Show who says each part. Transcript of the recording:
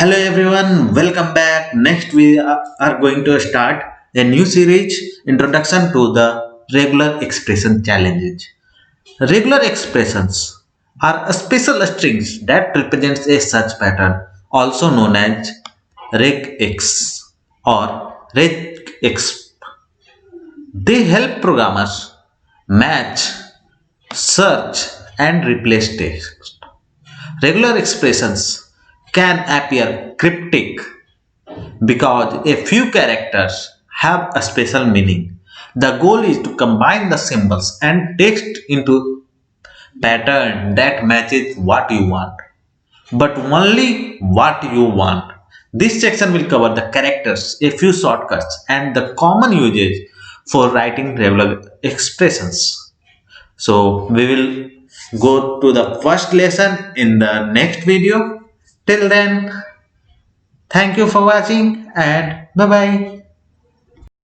Speaker 1: Hello everyone, welcome back. Next, we are going to start a new series Introduction to the Regular Expression Challenges. Regular expressions are special strings that represents a such pattern, also known as regx or regexp. They help programmers match, search, and replace text. Regular expressions can appear cryptic because a few characters have a special meaning. The goal is to combine the symbols and text into pattern that matches what you want, but only what you want. This section will cover the characters, a few shortcuts, and the common usage for writing regular expressions. So we will go to the first lesson in the next video. Till then, thank you for watching and bye bye.